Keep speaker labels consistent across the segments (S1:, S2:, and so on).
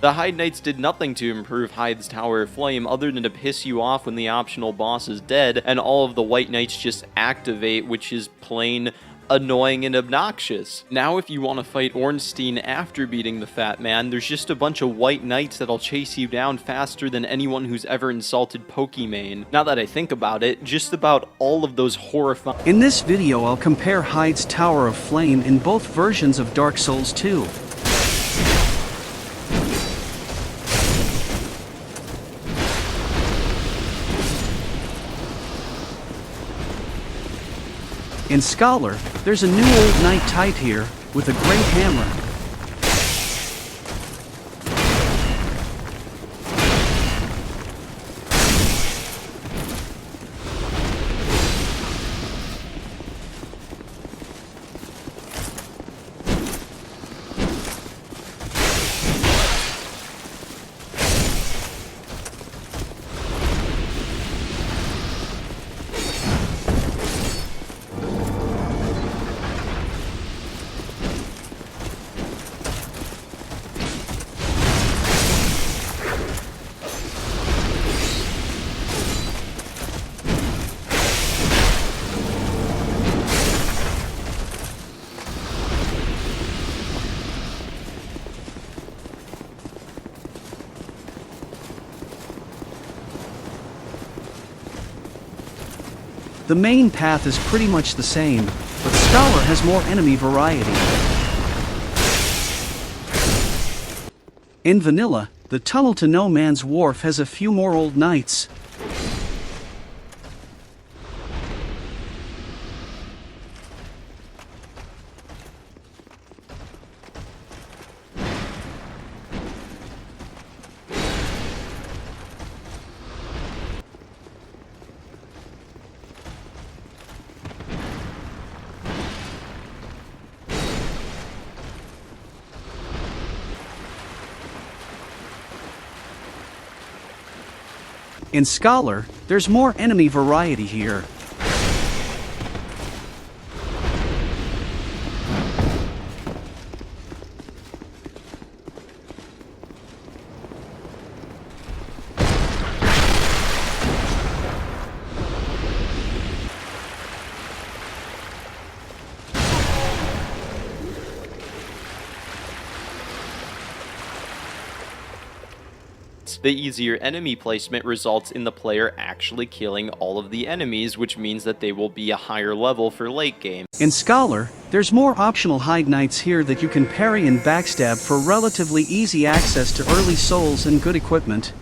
S1: The Heide Knights did nothing to improve Heide's Tower of Flame other than to piss you off when the optional boss is dead and all of the White Knights just activate, which is plain annoying and obnoxious. Now if you want to fight Ornstein after beating the Fat Man, there's just a bunch of White Knights that'll chase you down faster than anyone who's ever insulted Pokimane. Now that I think about it, just about all of those horrifying—
S2: In this video I'll compare Heide's Tower of Flame in both versions of Dark Souls 2. In Scholar, there's a new old knight type here, with a great hammer. The main path is pretty much the same, but Scholar has more enemy variety. In Vanilla, the tunnel to No Man's Wharf has a few more old knights. In Scholar, there's more enemy variety here.
S1: The easier enemy placement results in the player actually killing all of the enemies, which means that they will be a higher level for late game.
S2: In Scholar, there's more optional Heide Knights here that you can parry and backstab for relatively easy access to early souls and good equipment.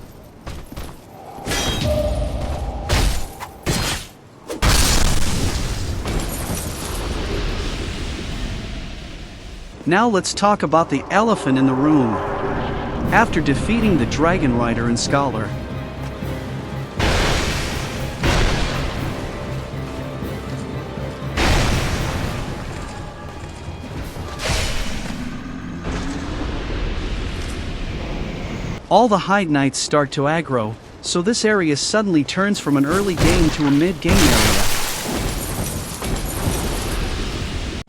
S2: Now let's talk about the elephant in the room. After defeating the Dragonrider in Scholar, all the Heide Knights start to aggro, so this area suddenly turns from an early game to a mid-game area.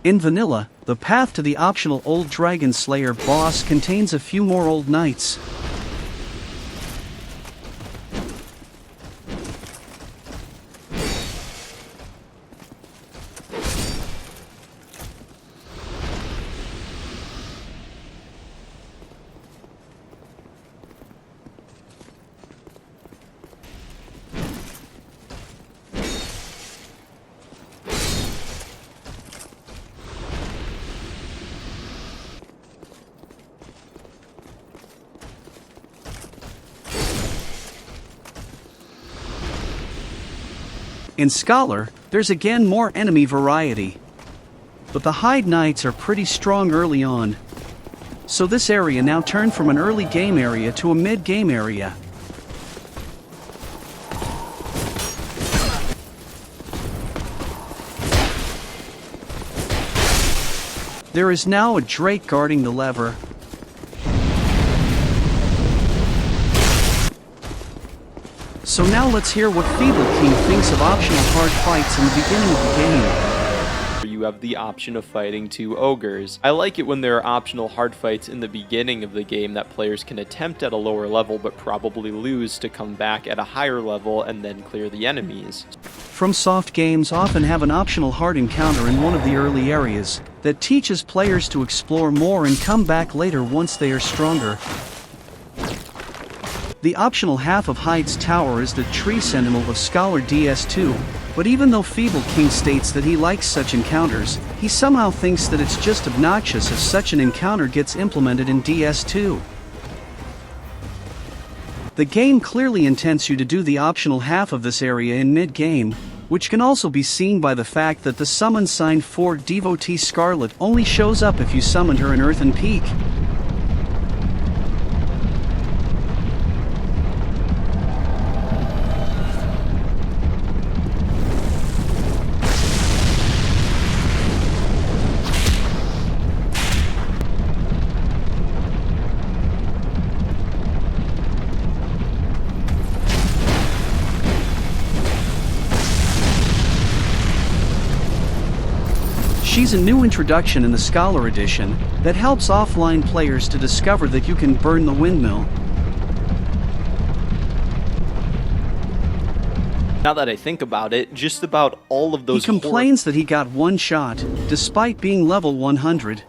S2: In Vanilla, the path to the optional Old Dragonslayer boss contains a few more old knights. In Scholar, there's again more enemy variety. But the Heide Knights are pretty strong early on. So this area now turned from an early game area to a mid-game area. There is now a Drake guarding the lever. So now let's hear what Feeble King thinks of optional hard fights in the beginning of the game.
S1: You you have the option of fighting 2 ogres. I like it when there are optional hard fights in the beginning of the game that players can attempt at a lower level but probably lose to come back at a higher level and then clear the enemies.
S2: FromSoft games often have an optional hard encounter in one of the early areas that teaches players to explore more and come back later once they are stronger. The optional half of Heide's tower is the Tree Sentinel of Scholar DS2, but even though Feeble King states that he likes such encounters, he somehow thinks that it's just obnoxious if such an encounter gets implemented in DS2. The game clearly intends you to do the optional half of this area in mid-game, which can also be seen by the fact that the summon sign for Devotee Scarlet only shows up if you summoned her in Earthen Peak. She's a new introduction in the Scholar Edition that helps offline players to discover that you can burn the windmill.
S1: Now that I think about it, just about all of those
S2: He complains that he got one shot, despite being level 100.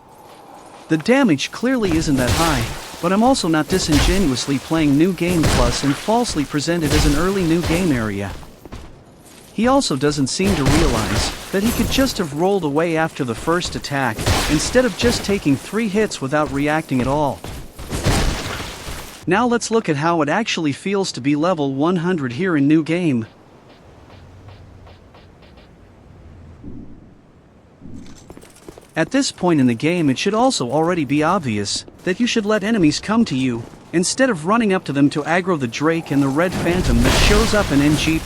S2: The damage clearly isn't that high, but I'm also not disingenuously playing New Game Plus and falsely presented as an early New Game area. He also doesn't seem to realize that he could just have rolled away after the first attack, instead of just taking 3 hits without reacting at all. Now let's look at how it actually feels to be level 100 here in New Game. At this point in the game, it should also already be obvious that you should let enemies come to you, instead of running up to them to aggro the Drake and the Red Phantom that shows up in NG+.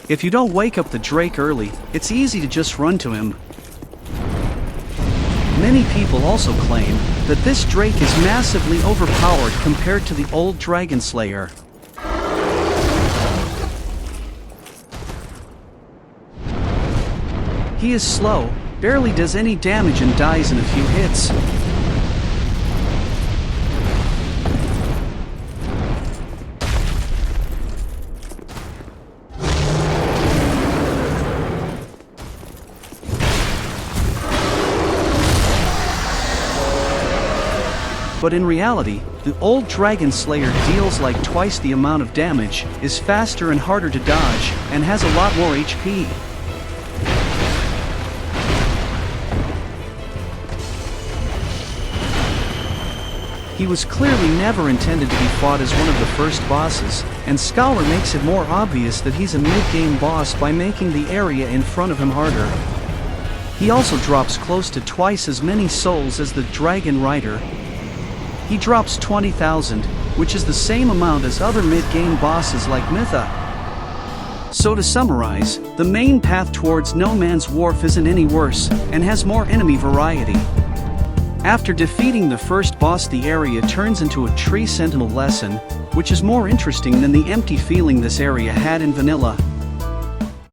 S2: If you don't wake up the Drake early, it's easy to just run to him. Many people also claim that this Drake is massively overpowered compared to the Old Dragonslayer. He is slow, barely does any damage and dies in a few hits. But in reality, the Old Dragonslayer deals like twice the amount of damage, is faster and harder to dodge, and has a lot more HP. He was clearly never intended to be fought as one of the first bosses, and Scholar makes it more obvious that he's a mid-game boss by making the area in front of him harder. He also drops close to twice as many souls as the Dragonrider. He drops 20,000, which is the same amount as other mid-game bosses like Mytha. So to summarize, the main path towards No Man's Wharf isn't any worse, and has more enemy variety. After defeating the first boss, the area turns into a Tree Sentinel lesson, which is more interesting than the empty feeling this area had in vanilla.